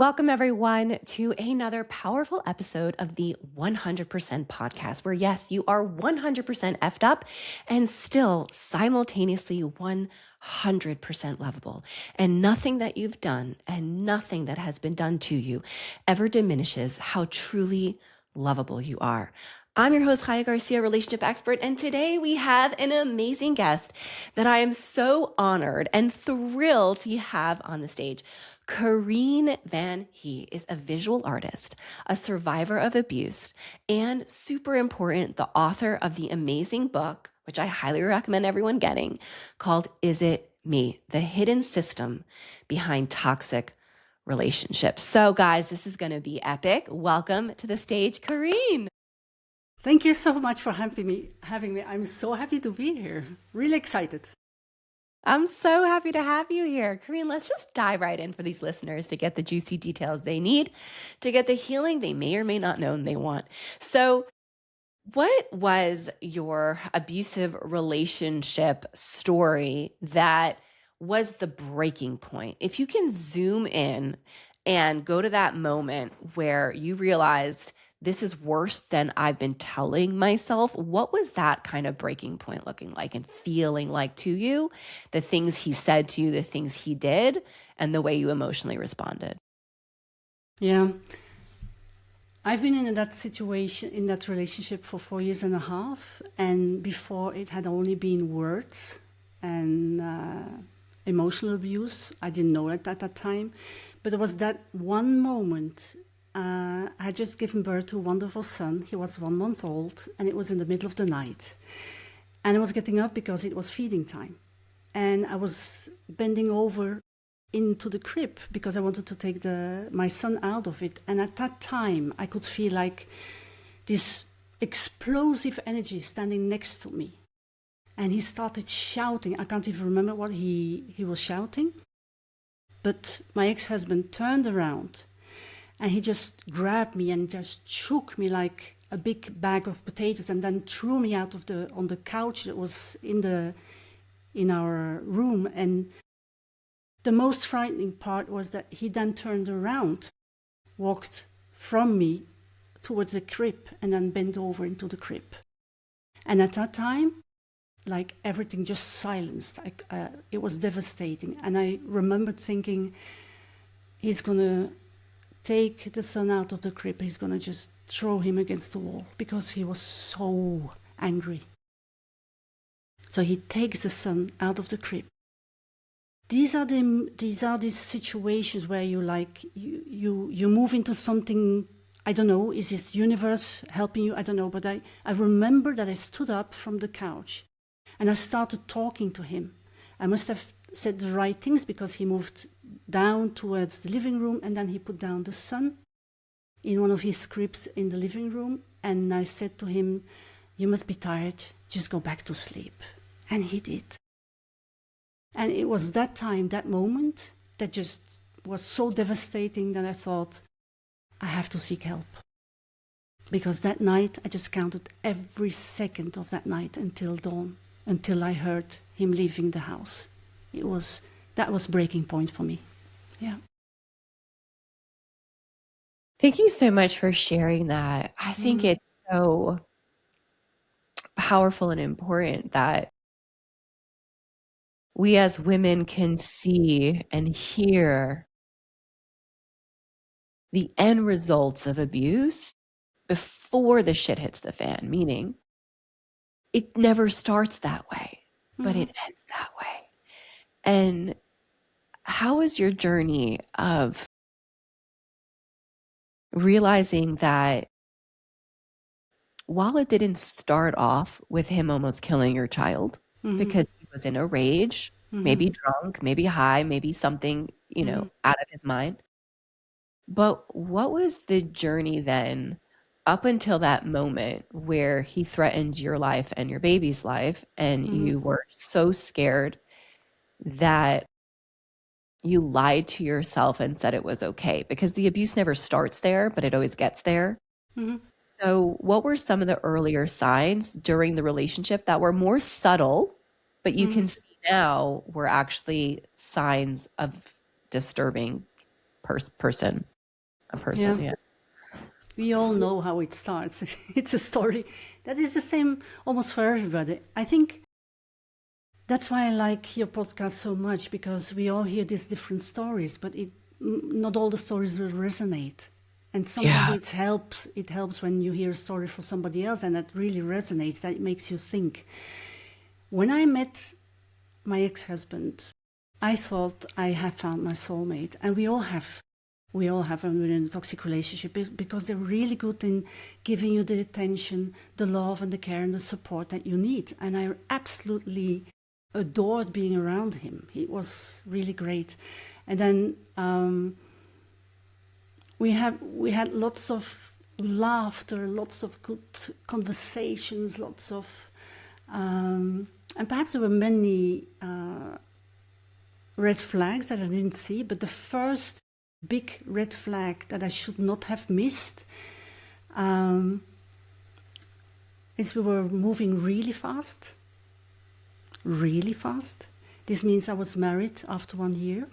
Welcome, everyone, to another powerful episode of the 100% podcast, where, yes, you are 100% effed up and still simultaneously 100% lovable. And nothing that you've done and nothing that has been done to you ever diminishes how truly lovable you are. I'm your host, Chaya Garcia, relationship expert, and today we have an amazing guest that I am so honored and thrilled to have on the stage. Carine Van Hee is a visual artist, a survivor of abuse, and super important, the author of the amazing book, which I highly recommend everyone getting, called Is It Me? The Hidden System Behind Toxic Relationships. So guys, this is going to be epic. Welcome to the stage, Carine. Thank you so much for having me. I'm so happy to be here. Really excited. I'm so happy to have you here. Carine, let's just dive right in for these listeners to get the juicy details they need to get the healing they may or may not know they want. So, what was your abusive relationship story that was the breaking point? If you can zoom in and go to that moment where you realized this is worse than I've been telling myself, what was that kind of breaking point looking like and feeling like to you? The things he said to you, the things he did, and the way you emotionally responded. Yeah. I've been in that situation, in that relationship for 4 years and a half. And before it had only been words and emotional abuse. I didn't know it at that time. But there was that one moment. I had just given birth to a wonderful son. He was 1 month old, and it was in the middle of the night. And I was getting up because it was feeding time. And I was bending over into the crib because I wanted to take my son out of it. And at that time, I could feel like this explosive energy standing next to me. And he started shouting. I can't even remember what he was shouting. But my ex-husband turned around and he just grabbed me and just shook me like a big bag of potatoes and then threw me out of on the couch that was in our room. And the most frightening part was that he then turned around, walked from me towards the crib and then bent over into the crib. And at that time, like everything just silenced. It was devastating. And I remembered thinking, he's going to take the son out of the crib. He's going to just throw him against the wall because he was so angry. So he takes the son out of the crib. These are these situations where you move into something. I don't know, is this universe helping you? I don't know, but I remember that I stood up from the couch and I started talking to him. I must have said the right things because he moved down towards the living room and then he put down the son in one of his cribs in the living room. And I said to him, "You must be tired, just go back to sleep." And he did. And it was that time, that moment, that just was so devastating that I thought, I have to seek help. Because that night, I just counted every second of that night until dawn, until I heard him leaving the house. That was breaking point for me. Yeah. Thank you so much for sharing that. I think it's so powerful and important that we as women can see and hear the end results of abuse before the shit hits the fan, meaning it never starts that way, but it ends that way. And how was your journey of realizing that while it didn't start off with him almost killing your child because he was in a rage, maybe drunk, maybe high, maybe something, out of his mind. But what was the journey then up until that moment where he threatened your life and your baby's life and you were so scared that you lied to yourself and said it was okay? Because the abuse never starts there, but it always gets there. So what were some of the earlier signs during the relationship that were more subtle, but you can see now were actually signs of disturbing person, a person. Yeah. We all know how it starts. It's a story that is the same almost for everybody. I think that's why I like your podcast so much, because we all hear these different stories, but not all the stories will resonate. And sometimes it helps when you hear a story for somebody else and that really resonates, that it makes you think. When I met my ex-husband, I thought I had found my soulmate, and we all have when we're in a toxic relationship, because they're really good in giving you the attention, the love and the care and the support that you need. And I absolutely adored being around him. He was really great. And then we had lots of laughter, lots of good conversations, lots of and perhaps there were many red flags that I didn't see, but the first big red flag that I should not have missed is we were moving really fast. Really fast. This means I was married after 1 year,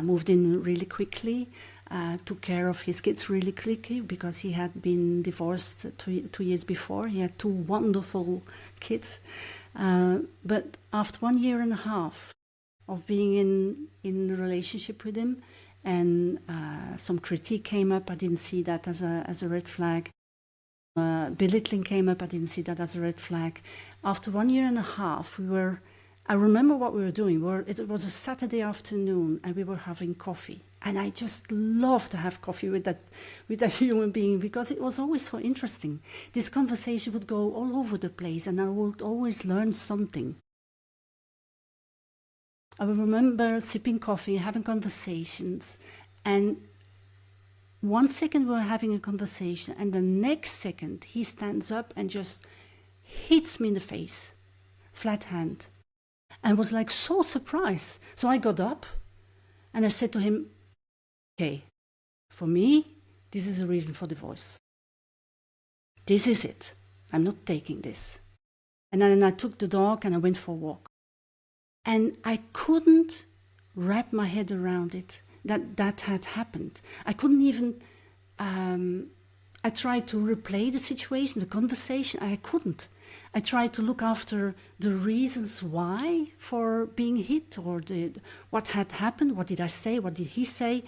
moved in really quickly, took care of his kids really quickly, because he had been divorced 2 years before. He had 2 wonderful kids. But after 1 year and a half of being in a relationship with him, and some critique came up, I didn't see that as a red flag. Belittling came up, I didn't see that as a red flag. After 1 year and a half, I remember what we were doing. It was a Saturday afternoon, and we were having coffee. And I just loved to have coffee with that human being, because it was always so interesting. This conversation would go all over the place, and I would always learn something. I remember sipping coffee, having conversations, and 1 second we're having a conversation, and the next second he stands up and just hits me in the face, flat hand, and was like so surprised. So I got up and I said to him, okay, for me, this is a reason for divorce. This is it. I'm not taking this. And then I took the dog and I went for a walk. And I couldn't wrap my head around it, that had happened. I couldn't even, I tried to replay the situation, the conversation, I couldn't. I tried to look after the reasons why for being hit, or what had happened, what did I say, what did he say,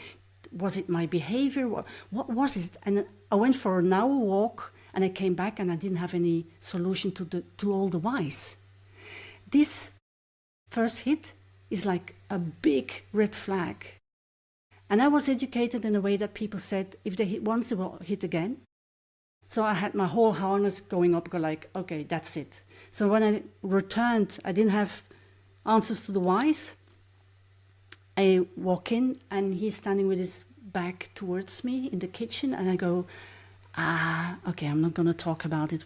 was it my behavior, what was it? And I went for an hour walk, and I came back and I didn't have any solution to all the whys. This first hit is like a big red flag. And I was educated in a way that people said, if they hit once, they will hit again. So I had my whole harness going up, like, okay, that's it. So when I returned, I didn't have answers to the whys. I walk in, and he's standing with his back towards me in the kitchen, and I go, okay, I'm not going to talk about it.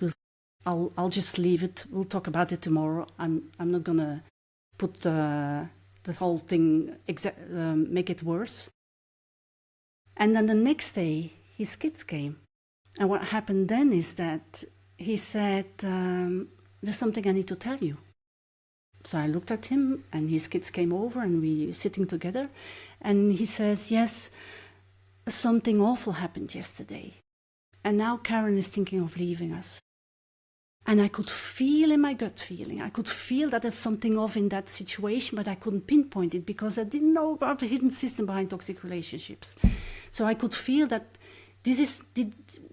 I'll just leave it. We'll talk about it tomorrow. I'm not going to put the whole thing, make it worse. And then the next day, his kids came. And what happened then is that he said, there's something I need to tell you. So I looked at him, and his kids came over, and we were sitting together. And he says, yes, something awful happened yesterday. And now Karen is thinking of leaving us. And I could feel in my gut feeling, I could feel that there's something off in that situation, but I couldn't pinpoint it because I didn't know about the hidden system behind toxic relationships. So I could feel that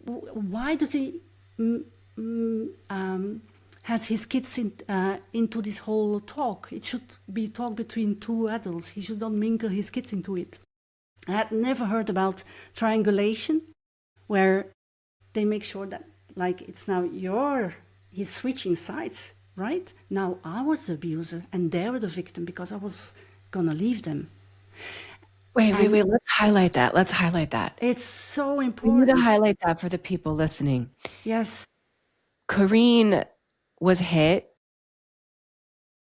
why does he has his kids into this whole talk? It should be talk between 2 adults. He should not mingle his kids into it. I had never heard about triangulation, where they make sure that, like, it's now he's switching sides, right? Now I was the abuser and they were the victim because I was gonna leave them. Wait. Let's highlight that. It's so We important. need to highlight that for the people listening. Yes. Carine was hit,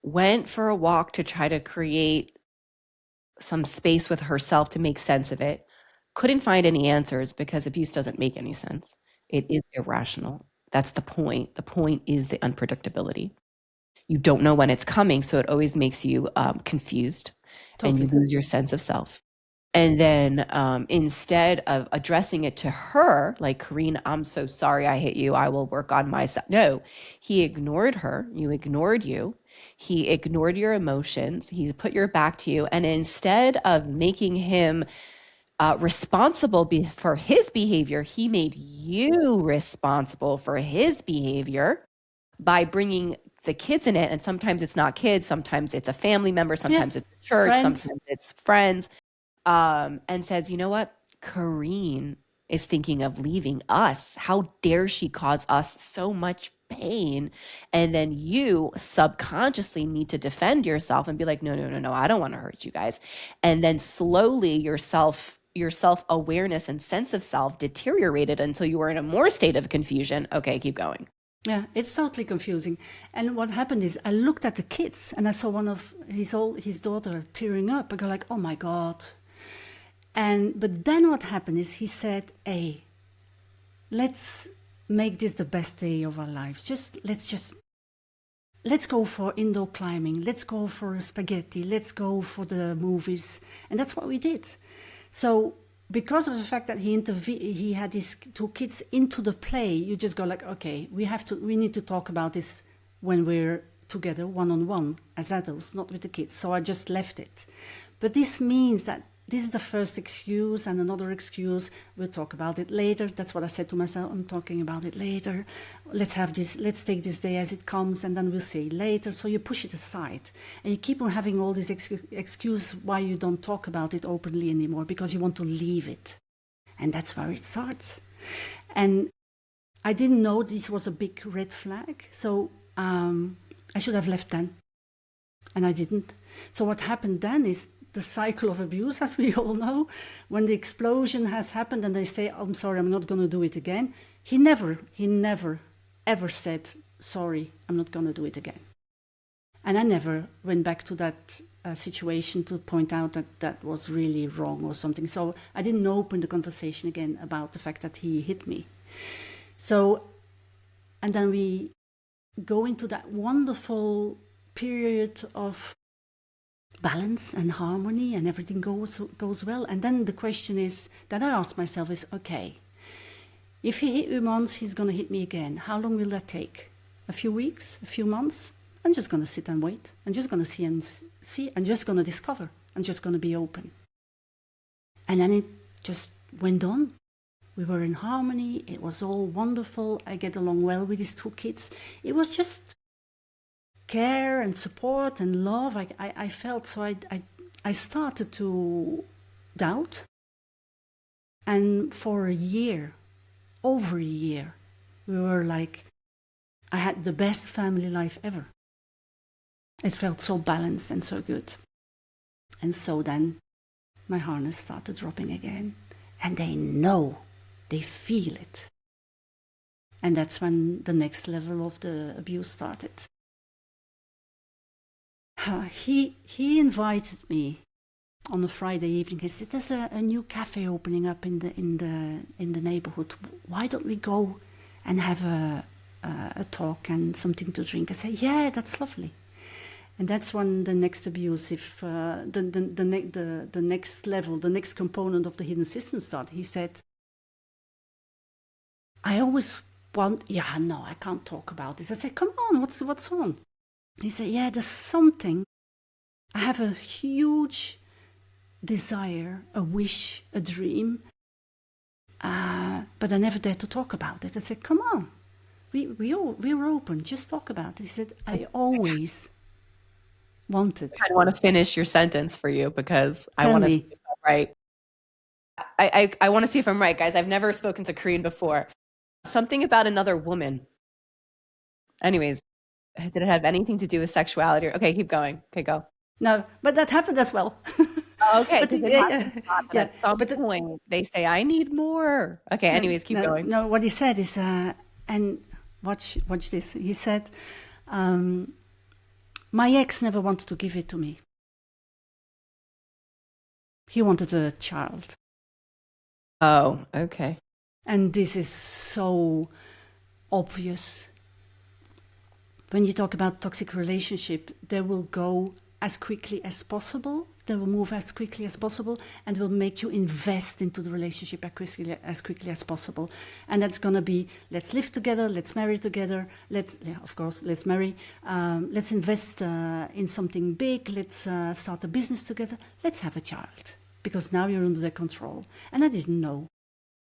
went for a walk to try to create some space with herself to make sense of it. Couldn't find any answers because abuse doesn't make any sense. It is irrational. That's the point. The point is the unpredictability. You don't know when it's coming, so it always makes you confused, and you lose your sense of self. And then instead of addressing it to her, like, Carine, I'm so sorry I hit you. I will work on myself. No, he ignored her. You ignored you. He ignored your emotions. He put your back to you. And instead of making him responsible for his behavior, he made you responsible for his behavior by bringing the kids in it. And sometimes it's not kids, sometimes it's a family member, sometimes it's church, Friend. sometimes it's friends, and says, you know what? Carine is thinking of leaving us. How dare she cause us so much pain? And then you subconsciously need to defend yourself and be like, no, no, no, no, I don't want to hurt you guys. And then slowly your self-awareness and sense of self deteriorated until you were in a more state of confusion. Okay, keep going. Yeah, it's totally confusing. And what happened is I looked at the kids and I saw one of his daughter tearing up. I go like, oh my God. But then what happened is he said, hey, let's make this the best day of our lives. Let's go for indoor climbing. Let's go for spaghetti. Let's go for the movies. And that's what we did. So because of the fact that he had these two kids into the play, you just go like, okay, we need to talk about this when we're together one-on-one as adults, not with the kids. So I just left it. But this means that this is the first excuse, and another excuse, we'll talk about it later. That's what I said to myself, I'm talking about it later. Let's take this day as it comes, and then we'll see later. So you push it aside, and you keep on having all these excuses why you don't talk about it openly anymore, because you want to leave it. And that's where it starts. And I didn't know this was a big red flag, so I should have left then. And I didn't. So what happened then is the cycle of abuse, as we all know. When the explosion has happened and they say, I'm sorry, I'm not going to do it again. He never, ever said, sorry, I'm not going to do it again. And I never went back to that situation to point out that that was really wrong or something. So I didn't open the conversation again about the fact that he hit me. So, and then we go into that wonderful period of balance and harmony, and everything goes well. And then the question is that I ask myself is, okay, if he hit me once, he's going to hit me again. How long will that take? A few weeks? A few months? I'm just going to sit and wait. I'm just going to see. I'm just going to discover. I'm just going to be open. And then it just went on. We were in harmony. It was all wonderful. I get along well with these two kids. It was just care and support and love. I felt. So I started to doubt. And for a year, over a year, we were like, I had the best family life ever. It felt so balanced and so good. And so then my harness started dropping again. And they know, they feel it. And that's when the next level of the abuse started. He invited me on a Friday evening. He said, there's a new cafe opening up in the neighborhood. Why don't we go and have a talk and something to drink? I said, yeah, that's lovely. And that's when the next abusive, the next level, the next component of the hidden system started. He said, I always want, I can't talk about this. I said, come on, what's on? He said, yeah, there's something. I have a huge desire, a wish, a dream, but I never dared to talk about it. I said, come on, we're open, just talk about it. He said, I always wanted. I want to finish your sentence for you because I Tell want to me. see if I'm right. I want to see if I'm right, guys. I've never spoken to Carine before. Something about another woman. Anyways, did it have anything to do with sexuality? Okay, keep going. Okay, go. No, but that happened as well. Okay, But at some point they say, I need more. Okay, anyways, keep going. No, what he said is, and watch this. He said, my ex never wanted to give it to me. He wanted a child. Oh, okay. And this is so obvious. When you talk about toxic relationship, they will go as quickly as possible that will move as quickly as possible and will make you invest into the relationship as quickly as possible. And that's going to be, let's live together, let's marry together, let's marry, let's invest in something big, let's start a business together, let's have a child, because now you're under their control. And I didn't know.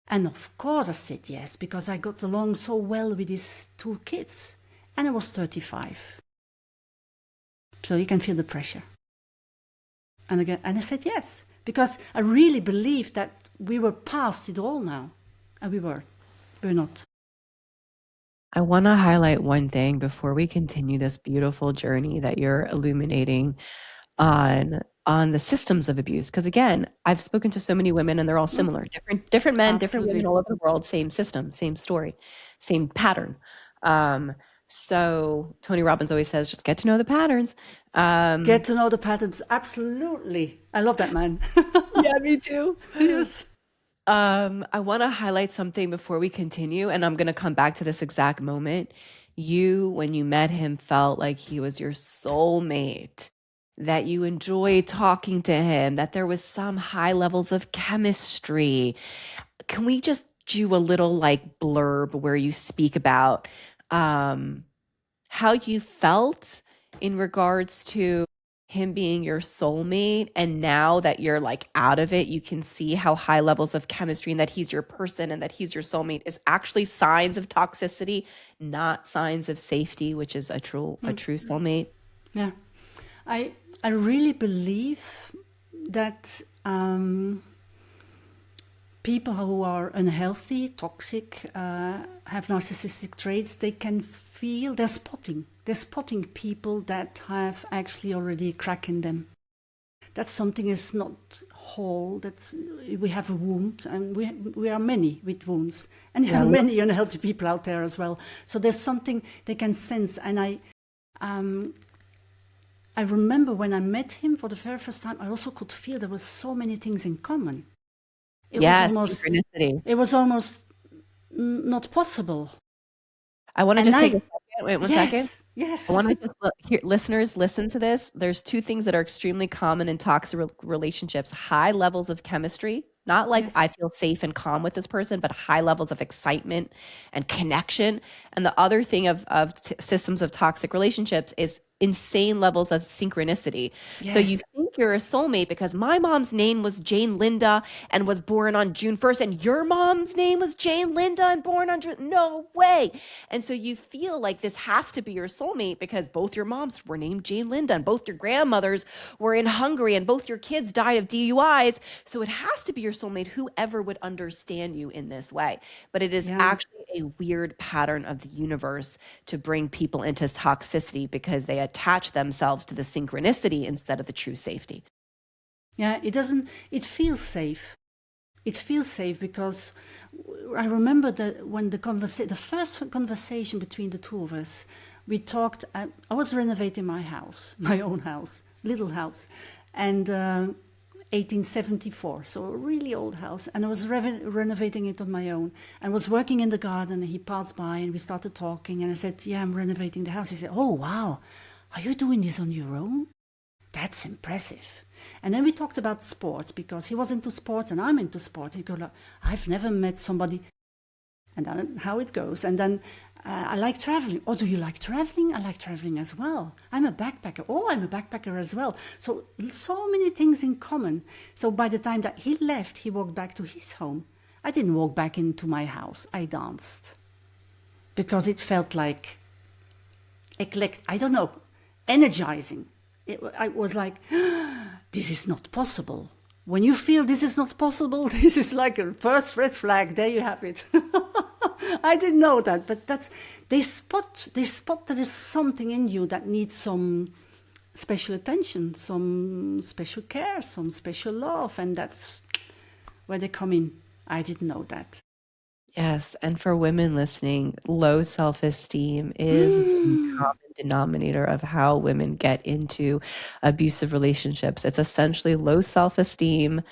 And of course I said yes, because I got along so well with these 2 kids. And I was 35. So you can feel the pressure. And I said yes, because I really believed that we were past it all now. And we're not. I want to highlight one thing before we continue this beautiful journey that you're illuminating on the systems of abuse, because again, I've spoken to so many women and they're all similar, different men, different women all over the world, same system, same story, same pattern. So Tony Robbins always says, just get to know the patterns. Get to know the patterns. Absolutely. I love that man. Yeah, me too. Yes. I want to highlight something before we continue, and I'm going to come back to this exact moment. You, when you met him, felt like he was your soulmate, that you enjoyed talking to him, that there was some high levels of chemistry. Can we just do a little like blurb where you speak about how you felt in regards to him being your soulmate, and now that you're like out of it, you can see how high levels of chemistry and that he's your person and that he's your soulmate is actually signs of toxicity, not signs of safety, which is a true soulmate. Yeah. I really believe that people who are unhealthy, toxic, have narcissistic traits, they can feel, they're spotting people that have actually already a crack in them. That something is not whole, that we have a wound, and we are many with wounds, and there are many unhealthy people out there as well. So there's something they can sense. And I remember when I met him for the very first time, I also could feel there were so many things in common. Synchronicity. It was almost not possible. I want to just take a second. Wait one second. Yes. I want to just listeners, listen to this. There's 2 things that are extremely common in toxic relationships: high levels of chemistry, not like I feel safe and calm with this person, but high levels of excitement and connection. And the other thing of systems of toxic relationships is insane levels of synchronicity. Yes. So you think you're a soulmate because my mom's name was Jane Linda and was born on June 1st, and your mom's name was Jane Linda and born on June. No way. And so you feel like this has to be your soulmate because both your moms were named Jane Linda and both your grandmothers were in Hungary and both your kids died of DUIs. So it has to be your soulmate, whoever would understand you in this way. But it is actually a weird pattern of the universe to bring people into toxicity because they attach themselves to the synchronicity instead of the true safety. Yeah, it feels safe. It feels safe because I remember that when the first conversation between the 2 of us, we talked, I was renovating my house, my own house, little house, and 1874, so a really old house, and I was renovating it on my own, and was working in the garden, and he passed by, and we started talking, and I said, yeah, I'm renovating the house. He said, oh, wow, are you doing this on your own? That's impressive. And then we talked about sports, because he was into sports, and I'm into sports. He goes, I've never met somebody, and then how it goes, and then I like traveling. Oh, do you like traveling? I like traveling as well. I'm a backpacker. Oh, I'm a backpacker as well. So many things in common. So by the time that he left, he walked back to his home. I didn't walk back into my house. I danced. Because it felt like, I don't know, energizing. I was like, this is not possible. When you feel this is not possible, this is like a first red flag. There you have it. I didn't know that, but they spot that there's something in you that needs some special attention, some special care, some special love, and that's where they come in. I didn't know that. Yes, and for women listening, low self-esteem is the common denominator of how women get into abusive relationships. It's essentially low self-esteem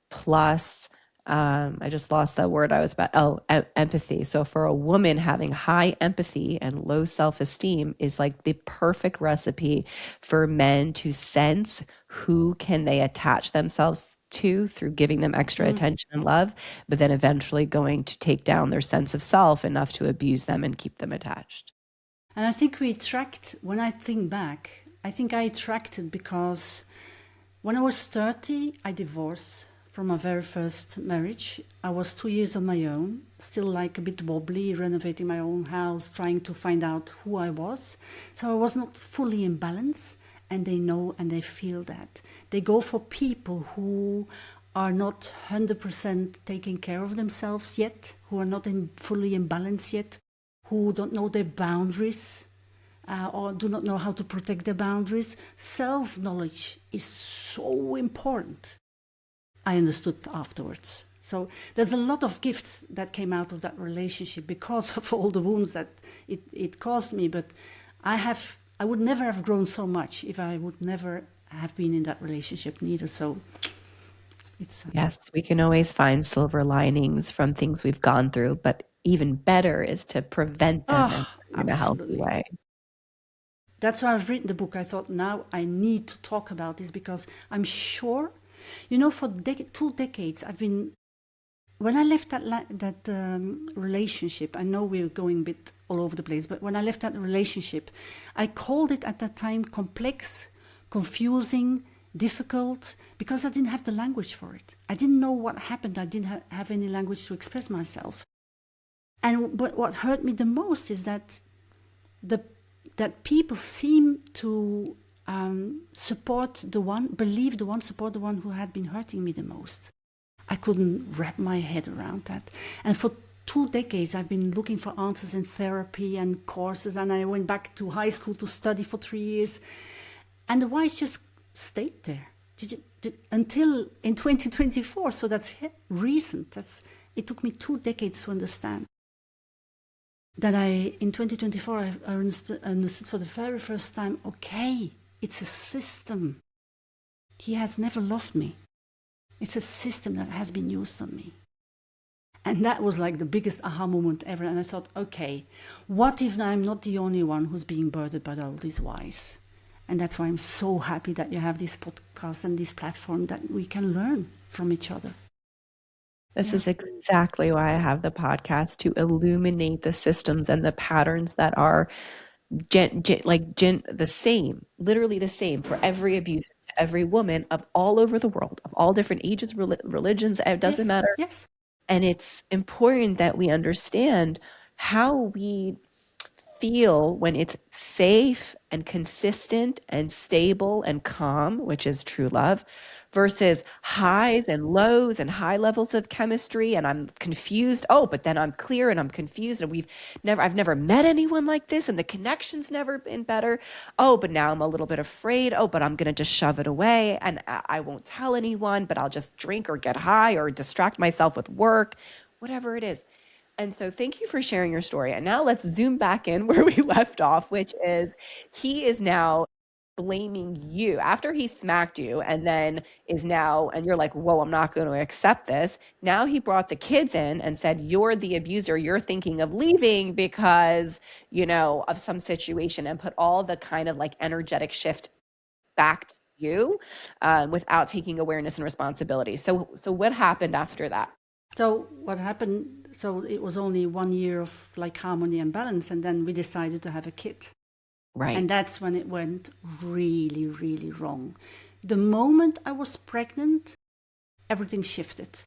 plus I just lost that word I was about. Oh, empathy. So for a woman, having high empathy and low self-esteem is like the perfect recipe for men to sense who can they attach themselves to through giving them extra attention and love, but then eventually going to take down their sense of self enough to abuse them and keep them attached. And I think we attract, when I think back, I think I attracted because when I was 30, I divorced from my very first marriage. I was 2 years on my own, still like a bit wobbly, renovating my own house, trying to find out who I was. So I was not fully in balance, and they know and they feel that. They go for people who are not 100% taking care of themselves yet, who are not fully in balance yet, who don't know their boundaries, or do not know how to protect their boundaries. Self-knowledge is so important. I understood afterwards. So there's a lot of gifts that came out of that relationship because of all the wounds that it caused me. But I would never have grown so much if I would never have been in that relationship neither. So it's... Yes, we can always find silver linings from things we've gone through, but even better is to prevent them in a healthy way. That's why I've written the book. I thought now I need to talk about this because I'm sure, you know, for 2 decades I've been, when I left that relationship, I know we're going a bit all over the place, but when I left that relationship, I called it at that time complex, confusing, difficult, because I didn't have the language for it. I didn't know what happened. I didn't have any language to express myself. But what hurt me the most is that that people seem to support the one who had been hurting me the most. I couldn't wrap my head around that. And for 2 decades, I've been looking for answers in therapy and courses, and I went back to high school to study for 3 years. And the whys just stayed there until in 2024. So that's recent. It took me 2 decades to understand. That in 2024, I understood for the very first time, okay, it's a system. He has never loved me. It's a system that has been used on me. And that was like the biggest aha moment ever. And I thought, okay, what if I'm not the only one who's being burdened by all these whys? And that's why I'm so happy that you have this podcast and this platform that we can learn from each other. This is exactly why I have the podcast, to illuminate the systems and the patterns that are the same, literally the same for every abuser, to every woman of all over the world, of all different ages, religions, it doesn't matter. Yes. And it's important that we understand how we feel when it's safe and consistent and stable and calm, which is true love, versus highs and lows and high levels of chemistry. And I'm confused. Oh, but then I'm clear and I'm confused. And I've never met anyone like this. And the connection's never been better. Oh, but now I'm a little bit afraid. Oh, but I'm going to just shove it away. And I won't tell anyone, but I'll just drink or get high or distract myself with work, whatever it is. And so thank you for sharing your story. And now let's zoom back in where we left off, which is he is now blaming you after he smacked you, and then and you're like, whoa, I'm not going to accept this. Now he brought the kids in and said, you're the abuser. You're thinking of leaving because, of some situation, and put all the kind of like energetic shift back to you without taking awareness and responsibility. So what happened after that? So what happened, so it was only 1 year of like harmony and balance, and then we decided to have a kid. Right. And that's when it went really, really wrong. The moment I was pregnant, everything shifted.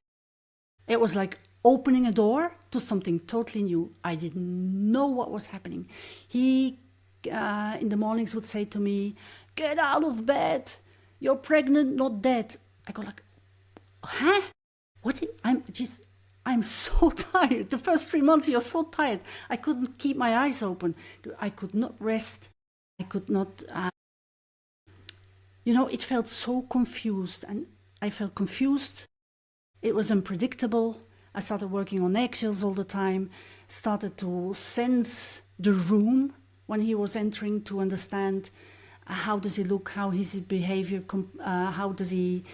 It was like opening a door to something totally new. I didn't know what was happening. He, in the mornings, would say to me, "Get out of bed. You're pregnant, not dead." I go like, huh? What? I'm so tired. The first 3 months, you're so tired. I couldn't keep my eyes open. I could not rest. I could not, it felt so confused. And I felt confused. It was unpredictable. I started working on eggshells all the time. Started to sense the room when he was entering, to understand how does he look, how is his behavior, how does he...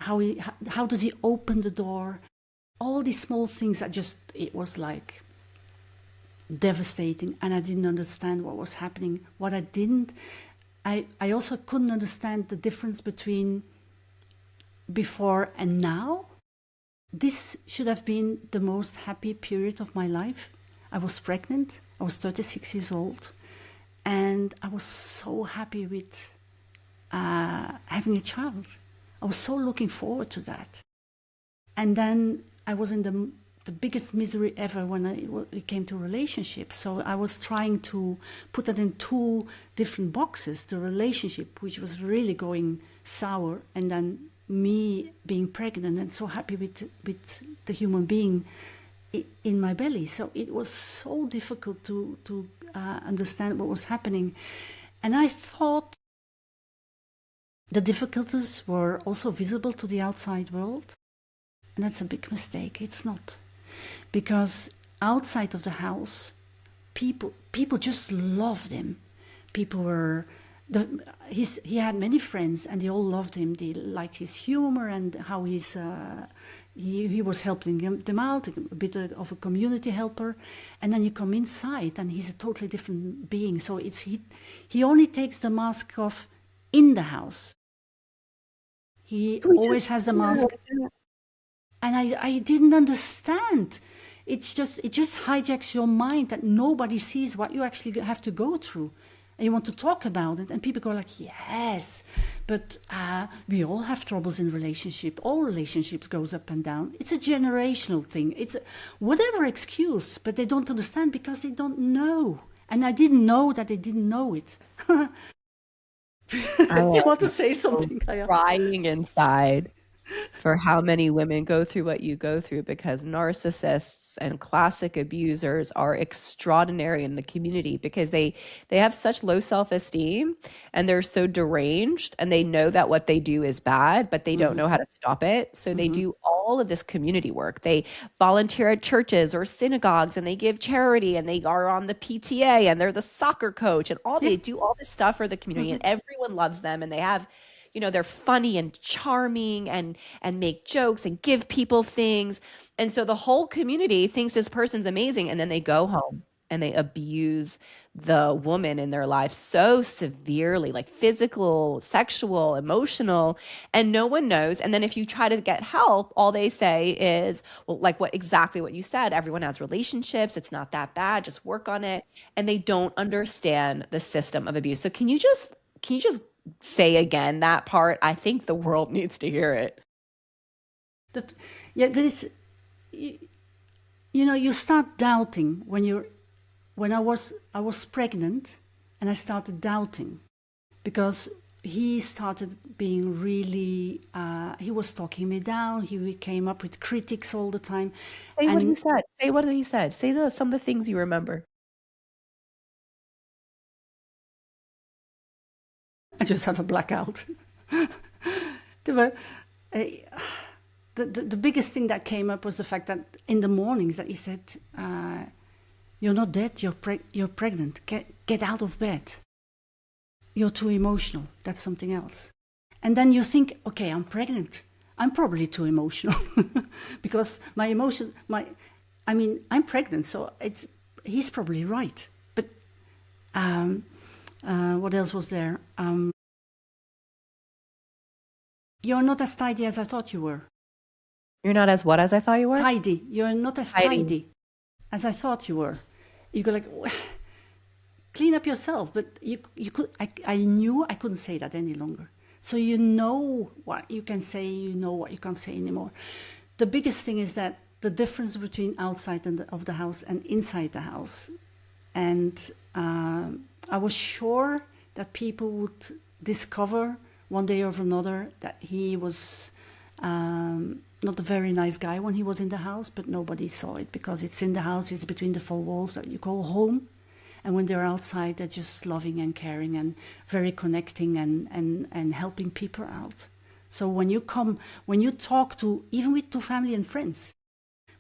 how does he open the door? All these small things it was like devastating, and I didn't understand what was happening. I also couldn't understand the difference between before and now. This should have been the most happy period of my life. I was pregnant. I was 36 years old, and I was so happy with having a child. I was so looking forward to that. And then I was in the biggest misery ever when it came to relationships. So I was trying to put that in two different boxes: the relationship, which was really going sour, and then me being pregnant and so happy with the human being in my belly. So it was so difficult to understand what was happening. And I thought the difficulties were also visible to the outside world. And that's a big mistake. It's not. Because outside of the house, people just loved him. People were... he had many friends, and they all loved him. They liked his humor and how he was helping them out, a bit of a community helper. And then you come inside, and he's a totally different being. So he only takes the mask off in the house. He always has the mask. And I didn't understand. It just hijacks your mind that nobody sees what you actually have to go through. And you want to talk about it, and people go like, yes, but we all have troubles in relationship. All relationships goes up and down. It's a generational thing. It's whatever excuse, but they don't understand because they don't know. And I didn't know that they didn't know it. You want to say something, Chaya? Crying inside for how many women go through what you go through, because narcissists and classic abusers are extraordinary in the community because they have such low self-esteem, and they're so deranged, and they know that what they do is bad, but they don't know how to stop it. So they do all of this community work. They volunteer at churches or synagogues, and they give charity, and they are on the PTA, and they're the soccer coach, and they do all this stuff for the community, and everyone loves them, and they have, they're funny and charming and make jokes and give people things. And so the whole community thinks this person's amazing. And then they go home and they abuse the woman in their life so severely, like physical, sexual, emotional, and no one knows. And then if you try to get help, all they say is, well, like exactly what you said, everyone has relationships. It's not that bad. Just work on it. And they don't understand the system of abuse. So can you just say again that part? I think the world needs to hear it. There's, you start doubting when I was pregnant, and I started doubting because he started being really, he was talking me down. He came up with critics all the time. Say what he said. Say what he said. Say some of the things you remember. I just have a blackout. The biggest thing that came up was the fact that in the mornings that he said, "You're not dead. You're pregnant. Get out of bed. You're too emotional. That's something else." And then you think, "Okay, I'm pregnant. I'm probably too emotional because my emotion. I'm pregnant, so he's probably right." But what else was there? You're not as tidy as I thought you were. You're not as what as I thought you were? Tidy. You're not as tidy as I thought you were. You go like, clean up yourself. But you could. I knew I couldn't say that any longer. So you know what you can say. You know what you can't say anymore. The biggest thing is that the difference between outside of the house and inside the house. And I was sure that people would discover one day or another that he was not a very nice guy when he was in the house, but nobody saw it because it's in the house, it's between the four walls that you call home. And when they're outside, they're just loving and caring and very connecting and helping people out. So when you talk to, even to family and friends,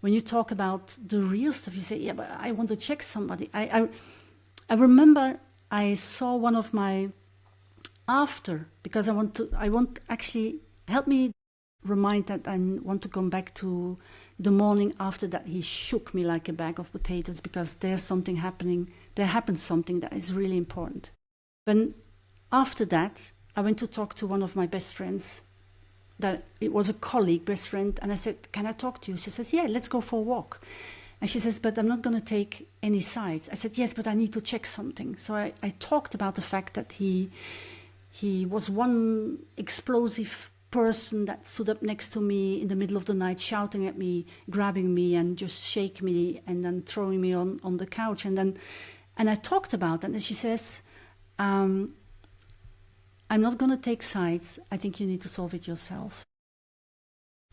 when you talk about the real stuff, you say, yeah, but I want to check somebody. I remember I saw one of my because I want actually help me remind that I want to come back to the morning after that he shook me like a bag of potatoes, because there's something happening. There happened something that is really important. When after that, I went to talk to one of my best friends. That it was a colleague, best friend, and I said, "Can I talk to you?" She says, "Yeah, let's go for a walk." And she says, "But I'm not going to take any sides." I said, "Yes, but I need to check something." So I talked about the fact that he was one explosive person that stood up next to me in the middle of the night, shouting at me, grabbing me, and just shake me, and then throwing me on the couch. And I talked about that, and she says, "I'm not going to take sides. I think you need to solve it yourself."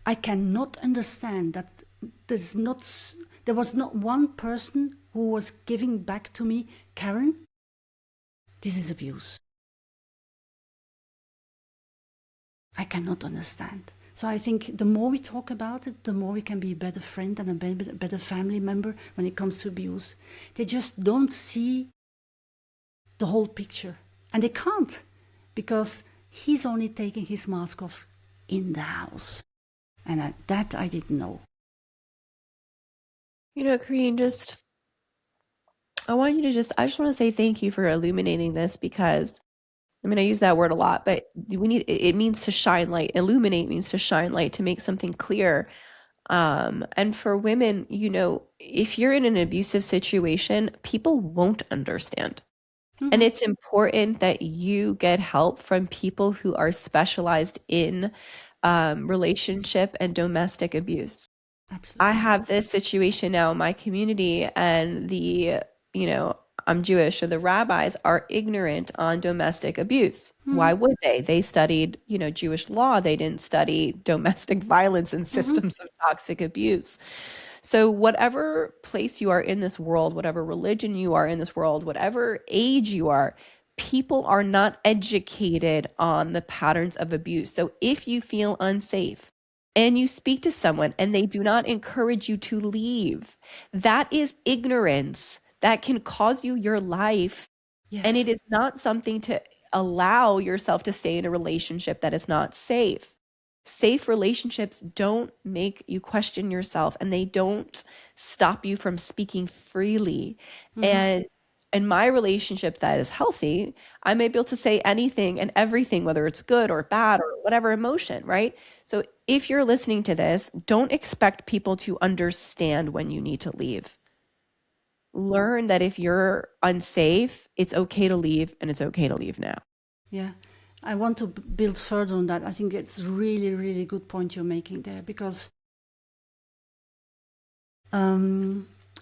I cannot understand that there was not one person who was giving back to me, "Karen, this is abuse." I cannot understand. So I think the more we talk about it, the more we can be a better friend and a better family member when it comes to abuse. They just don't see the whole picture. And they can't, because he's only taking his mask off in the house. And that I didn't know. You know, Carine, I just want to say thank you for illuminating this, because I mean, I use that word a lot, but it means to shine light. Illuminate means to shine light, to make something clear. And for women, you know, if you're in an abusive situation, people won't understand. And it's important that you get help from people who are specialized in relationship and domestic abuse. Absolutely. I have this situation now in my community, and I'm Jewish, so the rabbis are ignorant on domestic abuse. Why would they? They studied, Jewish law. They didn't study domestic violence and systems of toxic abuse. So whatever place you are in this world, whatever religion you are in this world, whatever age you are, people are not educated on the patterns of abuse. So if you feel unsafe and you speak to someone and they do not encourage you to leave, that is ignorance that can cause you your life. Yes. And it is not something to allow yourself to stay in a relationship that is not safe. Safe relationships don't make you question yourself, and they don't stop you from speaking freely. And in my relationship that is healthy, I'm able to say anything and everything, whether it's good or bad or whatever emotion, right? So if you're listening to this, don't expect people to understand when you need to leave. Learn that if you're unsafe, it's okay to leave, and it's okay to leave now. Yeah. I want to build further on that. I think it's really, really good point you're making there, because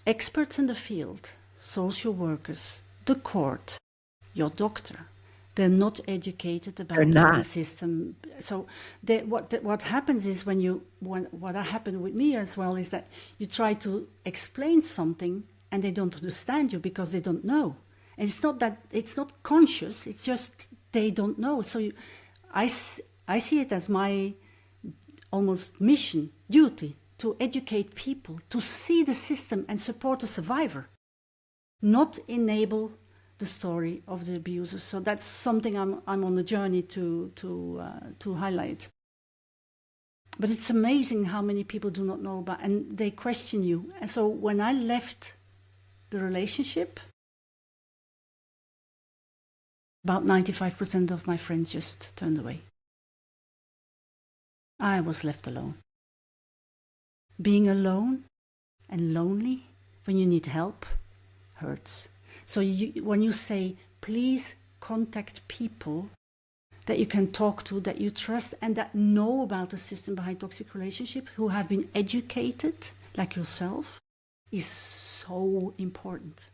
experts in the field, social workers, the court, your doctor, they're not educated about the whole system. So what happens is what happened with me as well is that you try to explain something and they don't understand you because they don't know. And it's not conscious, it's just they don't know. So I see it as my almost mission, duty, to educate people, to see the system and support the survivor, not enable the story of the abusers. So that's something I'm on the journey to highlight. But it's amazing how many people do not know about, and they question you. And so when I left the relationship, about 95% of my friends just turned away. I was left alone. Being alone and lonely when you need help hurts. So when you say, please contact people that you can talk to, that you trust, and that know about the system behind toxic relationship, who have been educated like yourself, is so important.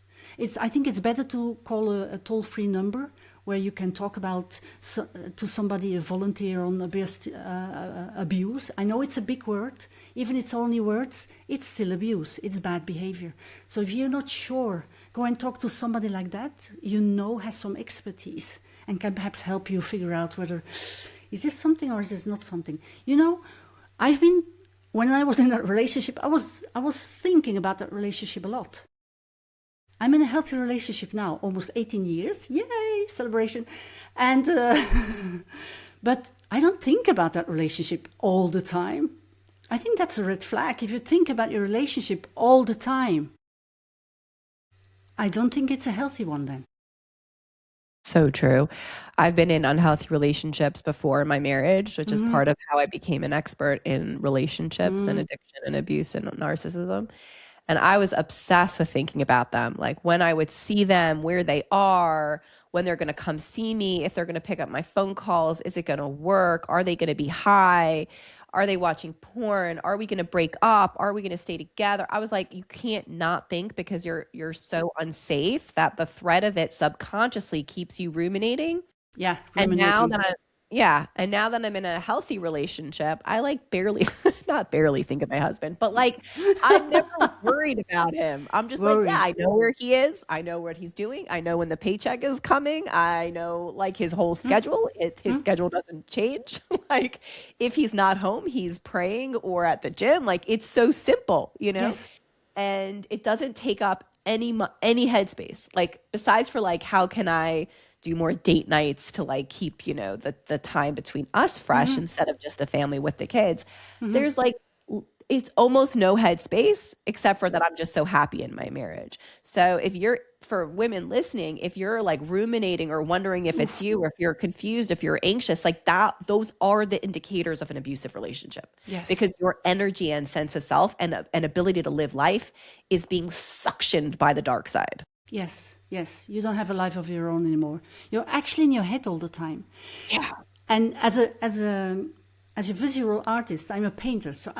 I think it's better to call a toll-free number where you can talk about to somebody, a volunteer on abuse. I know it's a big word. Even it's only words, it's still abuse. It's bad behavior. So if you're not sure, go and talk to somebody like that, has some expertise and can perhaps help you figure out whether, is this something or is this not something? When I was in that relationship, I was thinking about that relationship a lot. I'm in a healthy relationship now, almost 18 years. Yay, celebration. And but I don't think about that relationship all the time. I think that's a red flag. If you think about your relationship all the time, I don't think it's a healthy one then. So true. I've been in unhealthy relationships before in my marriage, which is part of how I became an expert in relationships and addiction and abuse and narcissism. And I was obsessed with thinking about them, like when I would see them, where they are, when they're going to come see me, if they're going to pick up my phone calls, is it going to work? Are they going to be high? Are they watching porn? Are we going to break up? Are we going to stay together? I was like, you can't not think because you're so unsafe that the threat of it subconsciously keeps you ruminating. Yeah, And now ruminating. that and now that I'm in a healthy relationship, I like barely, not barely think of my husband, but like I'm never worried about him. I'm just like, yeah, Worry. I know where he is. I know what he's doing. I know when the paycheck is coming. I know like his whole schedule. His schedule doesn't change. Like if he's not home, he's praying or at the gym. Like it's so simple, you know? Yes. And it doesn't take up any headspace. Like besides for like how can I do more date nights to like keep, the time between us fresh instead of just a family with the kids. There's like it's almost no headspace except for that I'm just so happy in my marriage. So if you're for women listening, if you're like ruminating or wondering if it's Oof. you or if you're confused, if you're anxious, like that, those are the indicators of an abusive relationship Yes. because your energy and sense of self and ability to live life is being suctioned by the dark side. Yes. Yes. You don't have a life of your own anymore. You're actually in your head all the time. Yeah. And as a visual artist, I'm a painter. So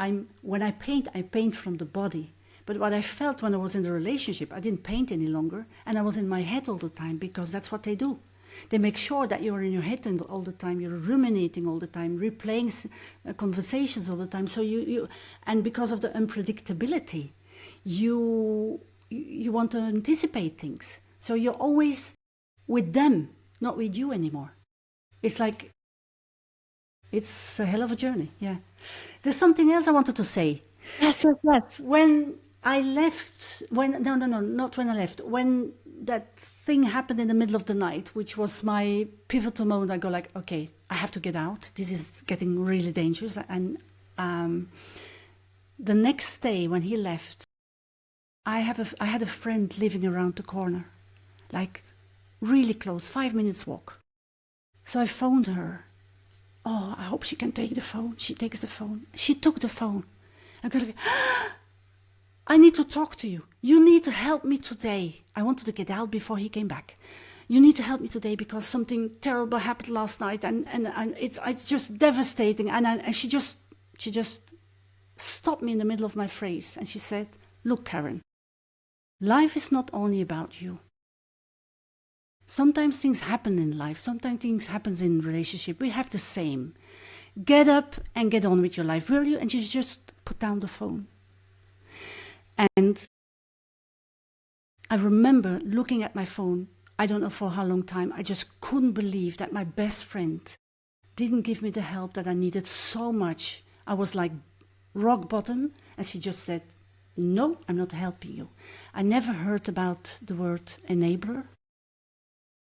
when I paint from the body. But what I felt when I was in the relationship, I didn't paint any longer, and I was in my head all the time because that's what they do. They make sure that you're in your head all the time. You're ruminating all the time, replaying conversations all the time. So and because of the unpredictability, you want to anticipate things. So you're always with them, not with you anymore. It's like it's a hell of a journey. Yeah. There's something else I wanted to say. Yes, yes, yes. When I left, no, not when I left, when that thing happened in the middle of the night, which was my pivotal moment, I go like, okay, I have to get out. This is getting really dangerous. And the next day when he left, I had a friend living around the corner, like really close, 5 minutes walk. So I phoned her. Oh, I hope she can take the phone. She takes the phone. She took the phone. I go like, I need to talk to you. You need to help me today. I wanted to get out before he came back. You need to help me today because something terrible happened last night, and it's just devastating. And she just stopped me in the middle of my phrase, and she said, "Look, Karen, life is not only about you. Sometimes things happen in life. Sometimes things happen in relationship. We have the same. Get up and get on with your life, will you?" And she just put down the phone. And I remember looking at my phone, I don't know for how long time, I just couldn't believe that my best friend didn't give me the help that I needed so much. I was like rock bottom, and she just said, "No, I'm not helping you." I never heard about the word enabler.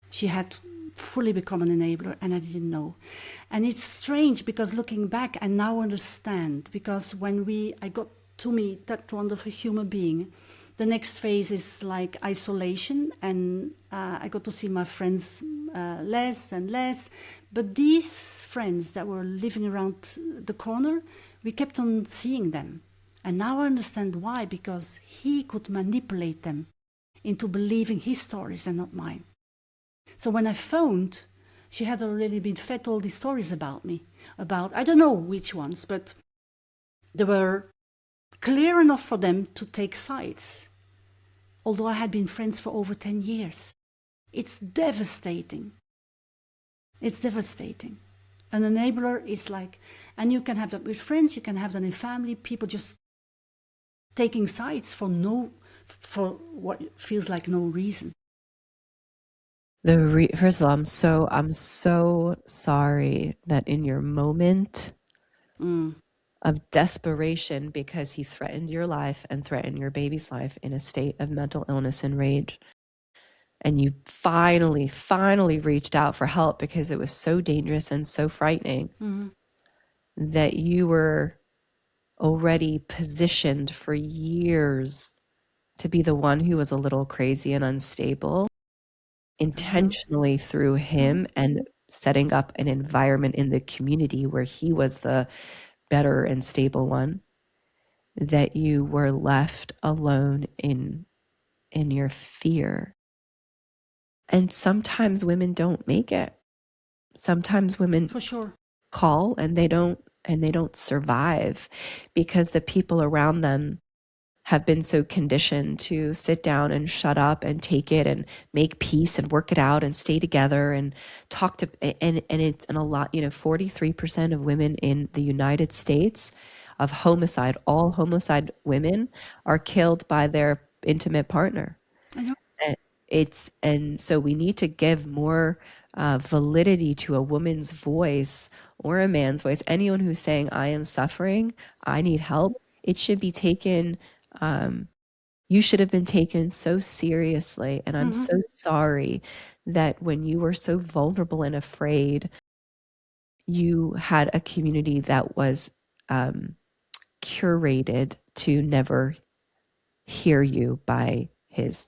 She had fully become an enabler, and I didn't know. And it's strange because looking back, I now understand, because when I got to meet that wonderful human being, the next phase is like isolation, and I got to see my friends less and less. But these friends that were living around the corner, we kept on seeing them. And now I understand why, because he could manipulate them into believing his stories and not mine. So when I phoned, she had already been fed all these stories about me, about, I don't know which ones, but they were clear enough for them to take sides, although I had been friends for over 10 years. It's devastating. It's devastating. An enabler is like, and you can have that with friends, you can have that in family, people just taking sides for what feels like no reason. First of all, I'm so sorry that in your moment of desperation because he threatened your life and threatened your baby's life in a state of mental illness and rage, and you finally reached out for help because it was so dangerous and so frightening, that you were already positioned for years to be the one who was a little crazy and unstable, intentionally through him and setting up an environment in the community where he was the better and stable one, that you were left alone in your fear. And sometimes women don't make it. Sometimes women For sure call and they don't survive because the people around them have been so conditioned to sit down and shut up and take it and make peace and work it out and stay together and talk to, and a lot, 43% of women in the United States of homicide, all homicide women are killed by their intimate partner. I know. And so we need to give more validity to a woman's voice or a man's voice. Anyone who's saying, I am suffering, I need help, it should be taken, you should have been taken so seriously. And I'm so sorry that when you were so vulnerable and afraid, you had a community that was curated to never hear you by his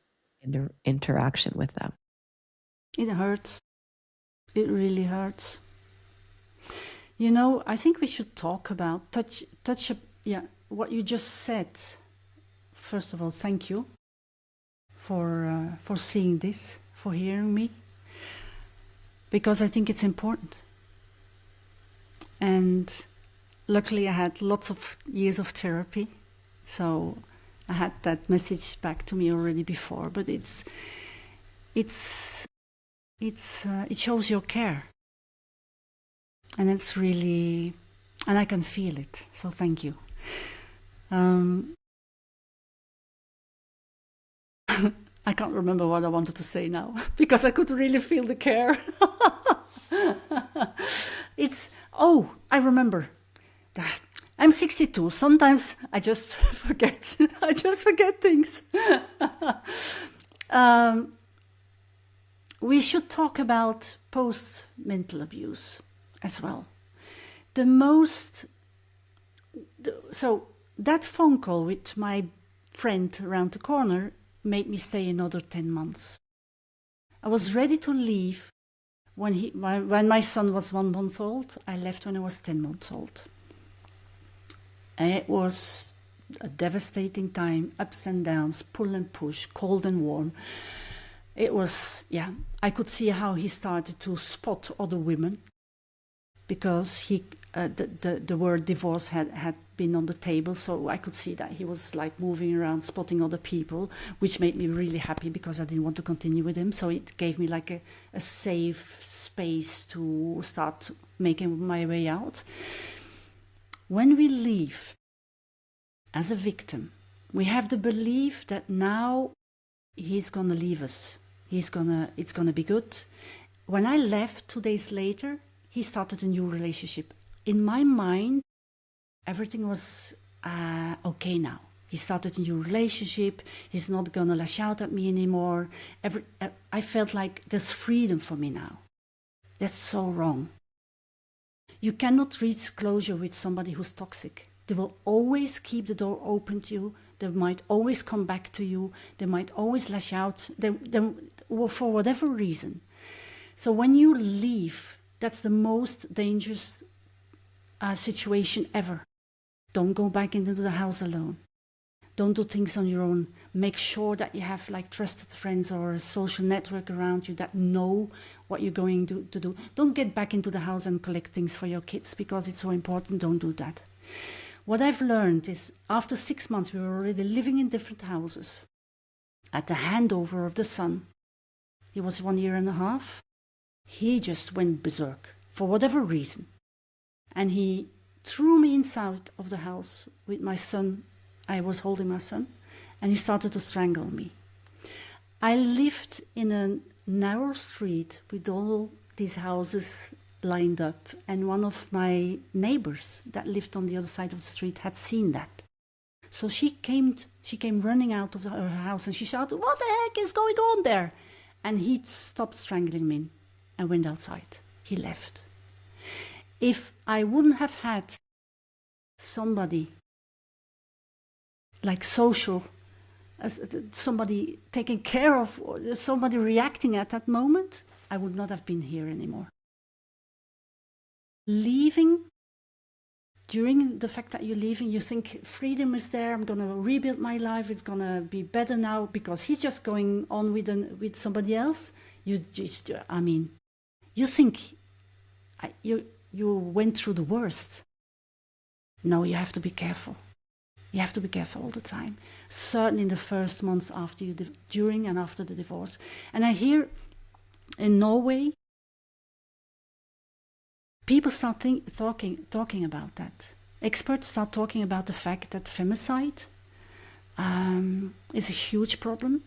interaction with them. It hurts. It really hurts. You know, I think we should talk about what you just said. First of all, thank you for seeing this, for hearing me, because I think it's important. And luckily I had lots of years of therapy, so I had that message back to me already before, but it shows your care. And it's really, and I can feel it, so thank you. I can't remember what I wanted to say now, because I could really feel the care. I remember. I'm 62. Sometimes I just forget. I just forget things. We should talk about post-mental abuse as well. So that phone call with my friend around the corner made me stay another 10 months. I was ready to leave when my son was 1 month old. I left when I was 10 months old. And it was a devastating time, ups and downs, pull and push, cold and warm. It was, I could see how he started to spot other women, because the word divorce had been on the table, so I could see that he was like moving around, spotting other people, which made me really happy because I didn't want to continue with him. So it gave me like a safe space to start making my way out. When we leave as a victim, we have the belief that now he's gonna leave us. It's gonna be good. When I left 2 days later, he started a new relationship. In my mind, everything was okay now. He started a new relationship. He's not gonna lash out at me anymore. I felt like there's freedom for me now. That's so wrong. You cannot reach closure with somebody who's toxic. They will always keep the door open to you. They might always come back to you. They might always lash out for whatever reason. So when you leave, that's the most dangerous situation ever. Don't go back into the house alone. Don't do things on your own. Make sure that you have like trusted friends or a social network around you that know what you're going to do. Don't get back into the house and collect things for your kids because it's so important. Don't do that. What I've learned is after 6 months, we were already living in different houses. At the handover of the son, he was 1.5 years, he just went berserk for whatever reason. And he threw me inside of the house with my son. I was holding my son, and he started to strangle me. I lived in a narrow street with all these houses lined up, and one of my neighbors that lived on the other side of the street had seen that. So she came running out of her house, and she shouted, "What the heck is going on there?" And he stopped strangling me and went outside. He left. If I wouldn't have had somebody like social, somebody taking care of, somebody reacting at that moment, I would not have been here anymore. Leaving, during the fact that you're leaving, you think freedom is there, I'm going to rebuild my life, it's going to be better now because he's just going on with somebody else. You just, I mean, you think you went through the worst. No, you have to be careful. You have to be careful all the time. Certainly in the first months after during and after the divorce. And I hear in Norway, people start talking about that. Experts start talking about the fact that femicide is a huge problem,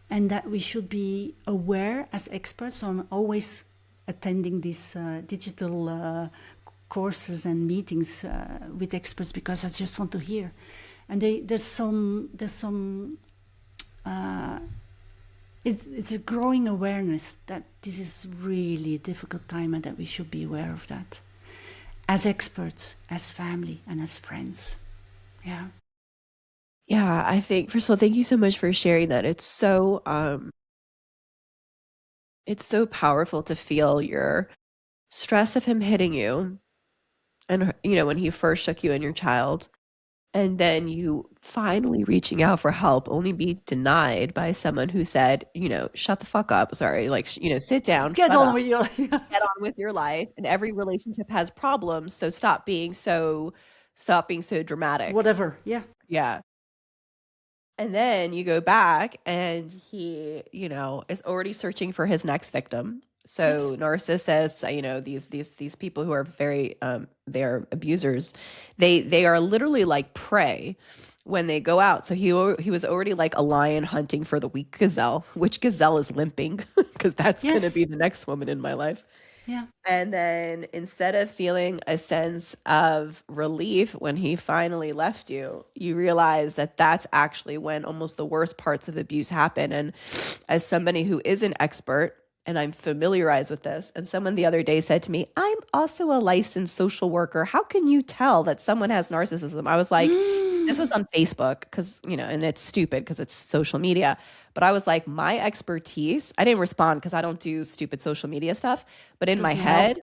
and that we should be aware as experts. So I'm always attending these digital courses and meetings with experts because I just want to hear. And there's some it's a growing awareness that this is really a difficult time and that we should be aware of that as experts, as family, and as friends. Yeah. Yeah, I think, first of all, thank you so much for sharing that. It's so powerful to feel your stress of him hitting you, and when he first shook you and your child, and then you finally reaching out for help, only be denied by someone who said, shut the fuck up. Sorry, like, sit down, Get shut on up, with your life. get on with your life. And every relationship has problems, so stop being so dramatic. Whatever. Yeah. Yeah. And then you go back and he, is already searching for his next victim. So Yes. narcissist says, these people who are very, they're abusers. They are literally like prey when they go out. So he was already like a lion hunting for the weak gazelle, which gazelle is limping because that's going to be the next woman in my life. Yeah. And then instead of feeling a sense of relief when he finally left you, you realize that that's actually when almost the worst parts of abuse happen. And as somebody who is an expert, and I'm familiarized with this, and someone the other day said to me, I'm also a licensed social worker. How can you tell that someone has narcissism? I was like, this was on Facebook because, and it's stupid because it's social media. But I was like, my expertise, I didn't respond because I don't do stupid social media stuff. But in my head,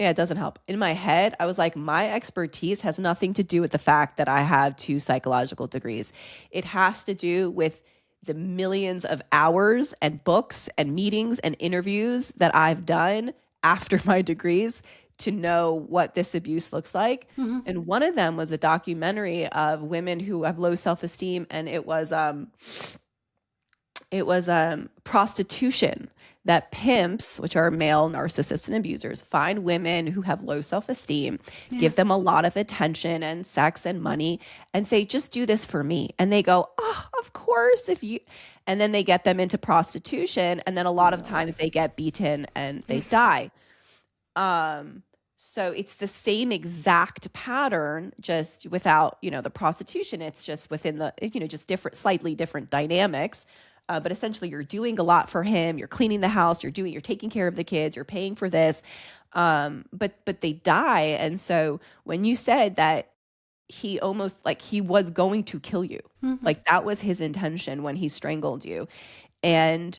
yeah, it doesn't help. In my head, I was like, my expertise has nothing to do with the fact that I have 2 psychological degrees. It has to do with the millions of hours and books and meetings and interviews that I've done after my degrees to know what this abuse looks like. Mm-hmm. And one of them was a documentary of women who have low self-esteem, and it was prostitution, that pimps, which are male narcissists and abusers, find women who have low self-esteem, give them a lot of attention and sex and money, and say, just do this for me. And they go, oh, of course, and then they get them into prostitution. And then a lot of times they get beaten and they die. So it's the same exact pattern, just without, the prostitution. It's just within the, just slightly different dynamics. But essentially you're doing a lot for him. You're cleaning the house, you're taking care of the kids, you're paying for this. But they die. And so when you said that he almost, like, he was going to kill you, like that was his intention when he strangled you. And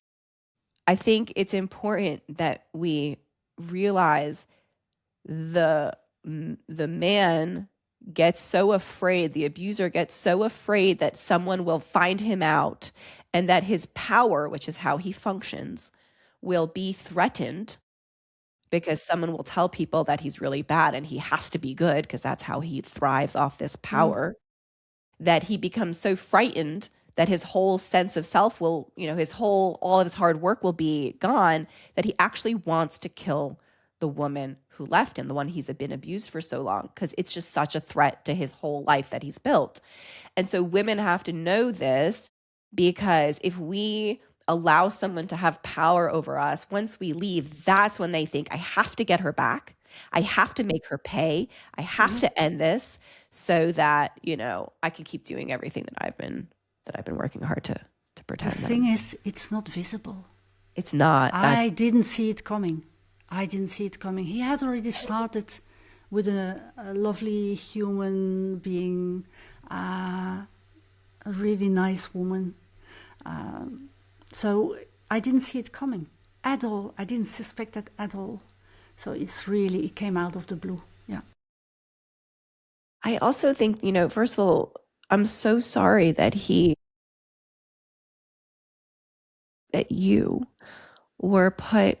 I think it's important that we realize the man gets so afraid, the abuser gets so afraid that someone will find him out and that his power, which is how he functions, will be threatened because someone will tell people that he's really bad and he has to be good because that's how he thrives off this power, that he becomes so frightened that his whole sense of self will, all of his hard work will be gone, that he actually wants to kill the woman who left him, the one he's been abused for so long, because it's just such a threat to his whole life that he's built. And so women have to know this, because if we allow someone to have power over us, once we leave, that's when they think, I have to get her back. I have to make her pay. I have to end this so that, I can keep doing everything that I've been working hard to pretend. The thing is, it's not visible. It's not. That's I didn't see it coming. I didn't see it coming. He had already started with a lovely human being, a really nice woman. So I didn't see it coming at all. I didn't suspect that at all. So it came out of the blue. Yeah. I also think, first of all, I'm so sorry that you were put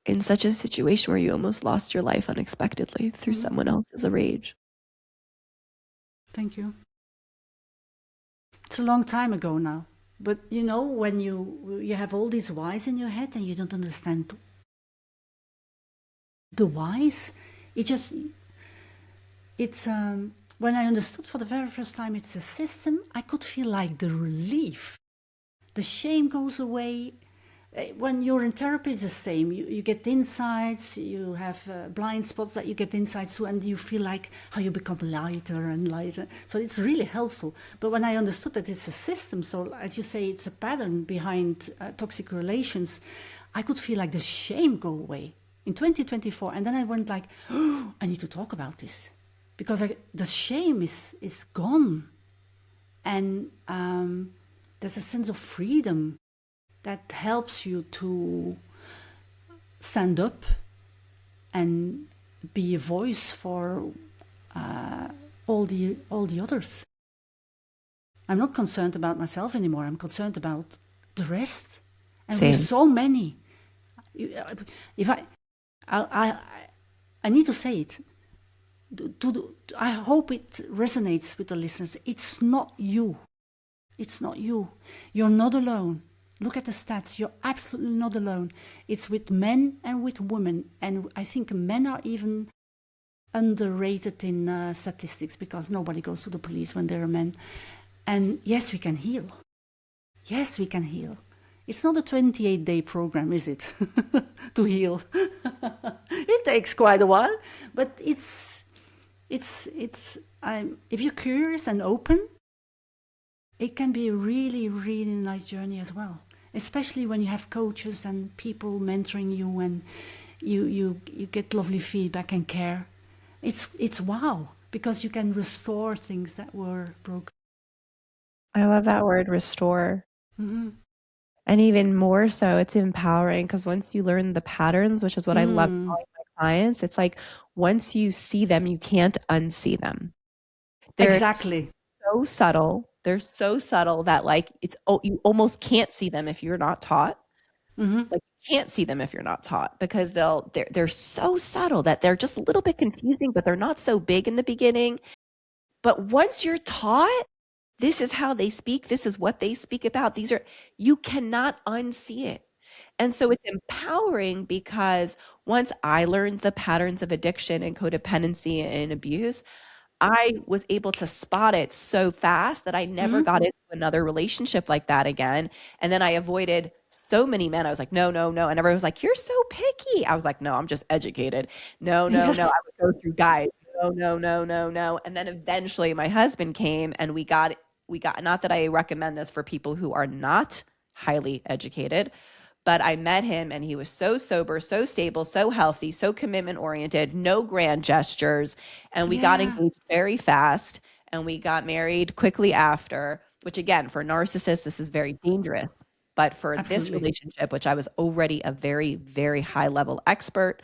in such a situation where you almost lost your life unexpectedly through someone else's rage. Thank you. It's a long time ago now. But when you have all these whys in your head and you don't understand the whys, it's when I understood for the very first time it's a system, I could feel like the relief. The shame goes away. When you're in therapy, it's the same. You get insights, you have blind spots that you get insights to, and you feel like how you become lighter and lighter. So it's really helpful. But when I understood that it's a system, so as you say, it's a pattern behind toxic relations, I could feel like the shame go away in 2024. And then I went like, oh, I need to talk about this. Because the shame is gone. And there's a sense of freedom that helps you to stand up and be a voice for all the others. I'm not concerned about myself anymore. I'm concerned about the rest. And Same. we're so many. If I need to say it. I hope it resonates with the listeners. It's not you. It's not you. You're not alone. Look at the stats. You're absolutely not alone. It's with men and with women. And I think men are even underrated in statistics because nobody goes to the police when they're a man. And yes, we can heal. Yes, we can heal. It's not a 28-day program, is it? To heal. It takes quite a while, but if you're curious and open, it can be a really, really nice journey as well. Especially when you have coaches and people mentoring you and you get lovely feedback and care. It's wow, because you can restore things that were broken. I love that word, restore. Mm-hmm. And even more so, it's empowering because once you learn the patterns, which is what I love telling my clients, it's like once you see them, you can't unsee them. They're Exactly. so subtle. They're so subtle that like you almost can't see them if you're not taught. Mm-hmm. Like you can't see them if you're not taught because they're so subtle that they're just a little bit confusing, but they're not so big in the beginning. But once you're taught, this is how they speak, this is what they speak about, you cannot unsee it. And so it's empowering because once I learned the patterns of addiction and codependency and abuse, I was able to spot it so fast that I never got into another relationship like that again. And then I avoided so many men. I was like, no, no, no. And everyone was like, you're so picky. I was like, no, I'm just educated. No, no, no. Yes. I would go through guys. No, no, no, no, no. And then eventually my husband came and we got, not that I recommend this for people who are not highly educated, but I met him and he was so sober, so stable, so healthy, so commitment oriented, no grand gestures. And we got engaged very fast and we got married quickly after, which again, for narcissists, this is very dangerous. But for this Absolutely. relationship, which I was already a very, very high level expert,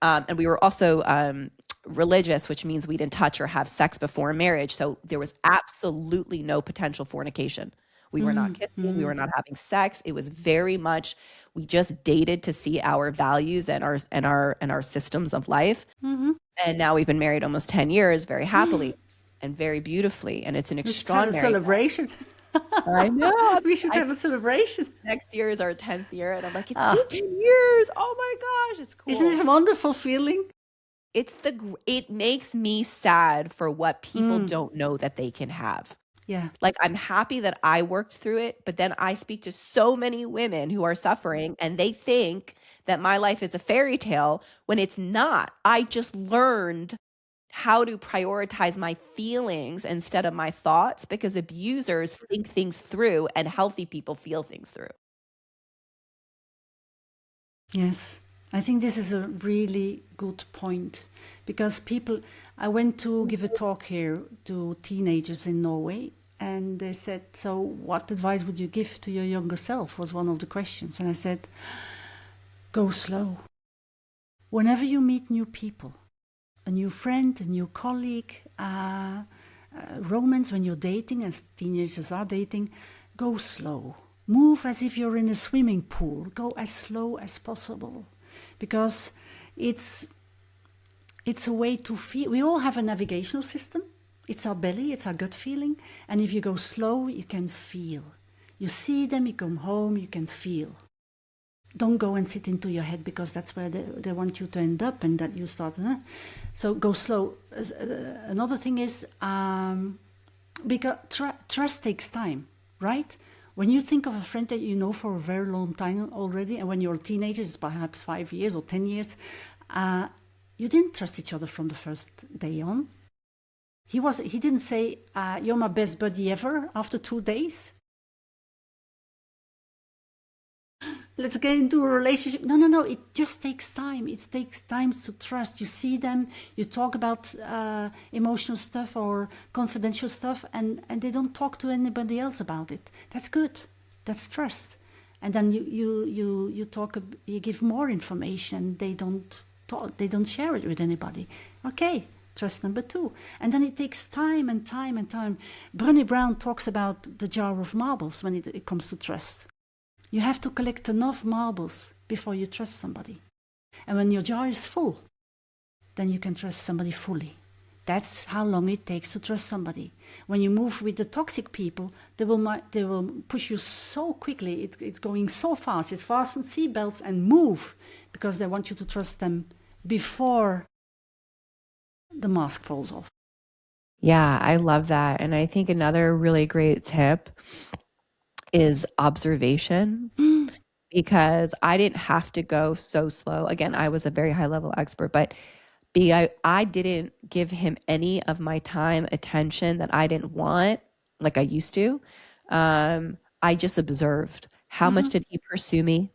and we were also religious, which means we didn't touch or have sex before marriage. So there was absolutely no potential fornication. We were not kissing. We were not having sex. It was very much, we just dated to see our values and our systems of life. And now we've been married almost 10 years, very happily and very beautifully. And it's an We should have a extraordinary. celebration. I know. We should have a celebation. Next year is our 10th year. And I'm like, it's been 10 years. Oh my gosh, it's cool. Isn't this a wonderful feeling? It makes me sad for what people don't know that they can have. Yeah. Like, I'm happy that I worked through it, but then I speak to so many women who are suffering and they think that my life is a fairy tale when it's not. I just learned how to prioritize my feelings instead of my thoughts because abusers think things through and healthy people feel things through. Yes, I think this is a really good point because people, I went to give a talk here to teenagers in Norway, and they said, so what advice would you give to your younger self? Was one of the questions. And I said, go slow. Whenever you meet new people, a new friend, a new colleague, romance, when you're dating, as teenagers are dating, go slow. Move as if you're in a swimming pool. Go as slow as possible, because it's a way to feel. We all have a navigational system. It's our belly, it's our gut feeling. And if you go slow, you can feel. You see them, you come home, you can feel. Don't go and sit into your head, because that's where they want you to end up, and that you start. So go slow. Another thing is, because trust takes time, right? When you think of a friend that you know for a very long time already, and when you're a teenager, it's perhaps 5 years or 10 years, you didn't trust each other from the first day on. He didn't say, you're my best buddy ever after 2 days. Let's get into a relationship. No. It just takes time. It takes time to trust. You see them, you talk about emotional stuff or confidential stuff, and they don't talk to anybody else about it. That's good. That's trust. And then you talk. You give more information. They don't talk. They don't share it with anybody. Okay. Trust number 2. And then it takes time and time and time. Brené Brown talks about the jar of marbles when it comes to trust. You have to collect enough marbles before you trust somebody. And when your jar is full, then you can trust somebody fully. That's how long it takes to trust somebody. When you move with the toxic people, they will push you so quickly. It's going so fast. It's fasten seatbelts and move, because they want you to trust them before the mask falls off. Yeah, I love that. And I think another really great tip is observation, because I didn't have to go so slow. Again, I was a very high level expert, but I didn't give him any of my time, attention that I didn't want like I used to. I just observed. How much did he pursue me?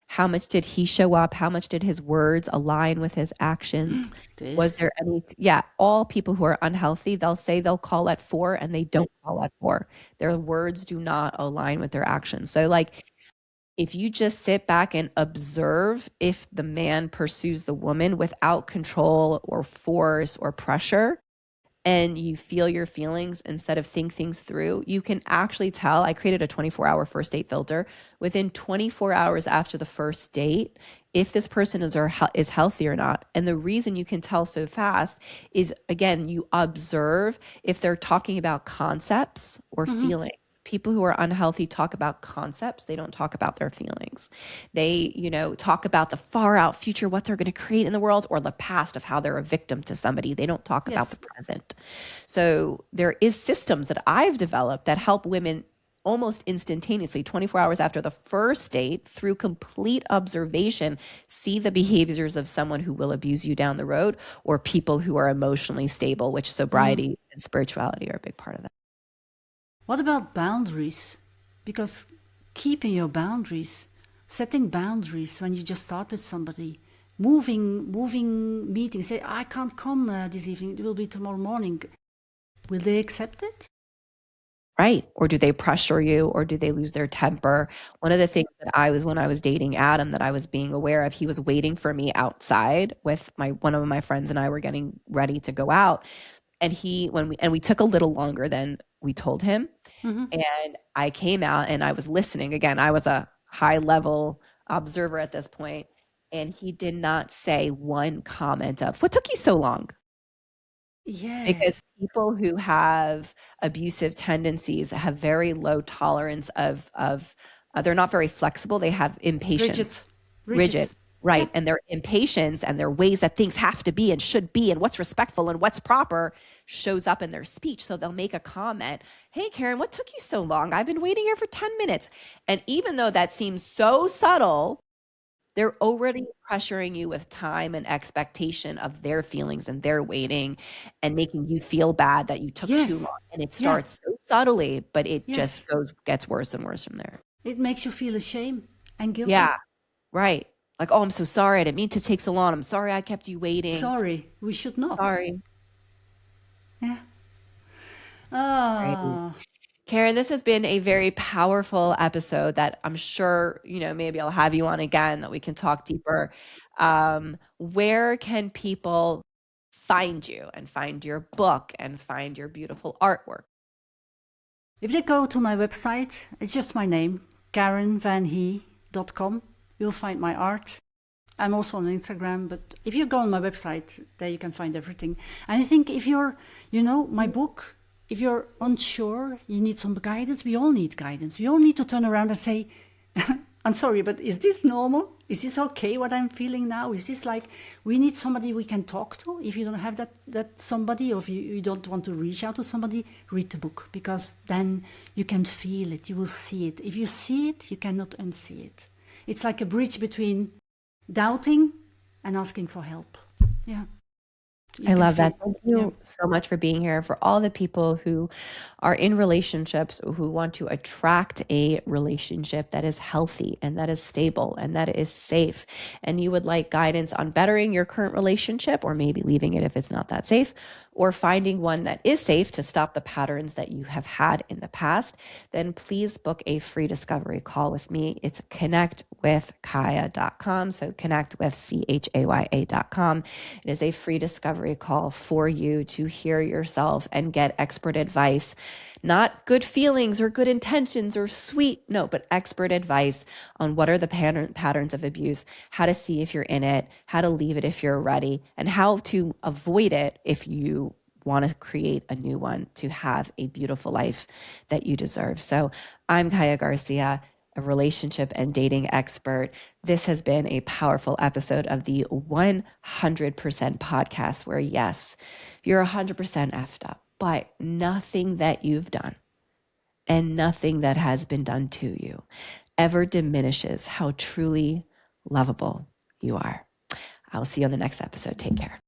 How much did he show up? How much did his words align with his actions? Was there any, yeah, all people who are unhealthy, they'll say they'll call at 4 and they don't call at 4. Their words do not align with their actions. So, like, if you just sit back and observe if the man pursues the woman without control or force or pressure, and you feel your feelings instead of think things through, you can actually tell. I created a 24-hour first date filter. Within 24 hours after the first date, if this person is healthy or not. And the reason you can tell so fast is, again, you observe if they're talking about concepts or feelings. People who are unhealthy talk about concepts. They don't talk about their feelings. They, talk about the far out future, what they're going to create in the world, or the past of how they're a victim to somebody. They don't talk about the present. So there is systems that I've developed that help women almost instantaneously, 24 hours after the first date, through complete observation, see the behaviors of someone who will abuse you down the road, or people who are emotionally stable, which sobriety and spirituality are a big part of that. What about boundaries? Because keeping your boundaries, setting boundaries when you just start with somebody, moving meetings, say, I can't come this evening, it will be tomorrow morning. Will they accept it? Right. Or do they pressure you, or do they lose their temper? One of the things that when I was dating Adam, that I was being aware of, he was waiting for me outside with one of my friends, and I were getting ready to go out. And we took a little longer than we told him. And I came out and I was listening. Again, I was a high level observer at this point, and he did not say one comment of, what took you so long? Yes. Because people who have abusive tendencies have very low tolerance of they're not very flexible. They have impatience. Rigid. Right. Yeah. And their impatience and their ways that things have to be and should be and what's respectful and what's proper shows up in their speech. So they'll make a comment, hey, Carine, what took you so long? I've been waiting here for 10 minutes. And even though that seems so subtle, they're already pressuring you with time and expectation of their feelings and their waiting, and making you feel bad that you took too long. And it starts so subtly, but it just gets worse and worse from there. It makes you feel ashamed and guilty. Yeah, right. Like, oh, I'm so sorry. I didn't mean to take so long. I'm sorry I kept you waiting. Sorry, we should not. Sorry. Yeah. Right. Ah. Carine, this has been a very powerful episode that I'm sure, maybe I'll have you on again that we can talk deeper. Where can people find you and find your book and find your beautiful artwork? If they go to my website, it's just my name, carinevanhee.com. You'll find my art. I'm also on Instagram, but if you go on my website, there you can find everything. And I think if you're, my book, if you're unsure, you need some guidance. We all need guidance. We all need to turn around and say, I'm sorry, but is this normal? Is this okay what I'm feeling now? Is this like, we need somebody we can talk to? If you don't have that somebody, or if you don't want to reach out to somebody, read the book, because then you can feel it, you will see it. If you see it, you cannot unsee it. It's like a bridge between doubting and asking for help. Yeah. I love that. Thank you so much for being here. For all the people who are in relationships, who want to attract a relationship that is healthy and that is stable and that is safe, and you would like guidance on bettering your current relationship, or maybe leaving it if it's not that safe, or finding one that is safe to stop the patterns that you have had in the past, then please book a free discovery call with me. It's connectwithchaya.com. So connect with CHAYA.com. It is a free discovery call for you to hear yourself and get expert advice. Not good feelings or good intentions or sweet, no, but expert advice on what are the patterns of abuse, how to see if you're in it, how to leave it if you're ready, and how to avoid it if you want to create a new one to have a beautiful life that you deserve. So I'm Chaya Garcia, a relationship and dating expert. This has been a powerful episode of the 100% podcast where, yes, you're 100% effed up, but nothing that you've done and nothing that has been done to you ever diminishes how truly lovable you are. I'll see you on the next episode. Take care.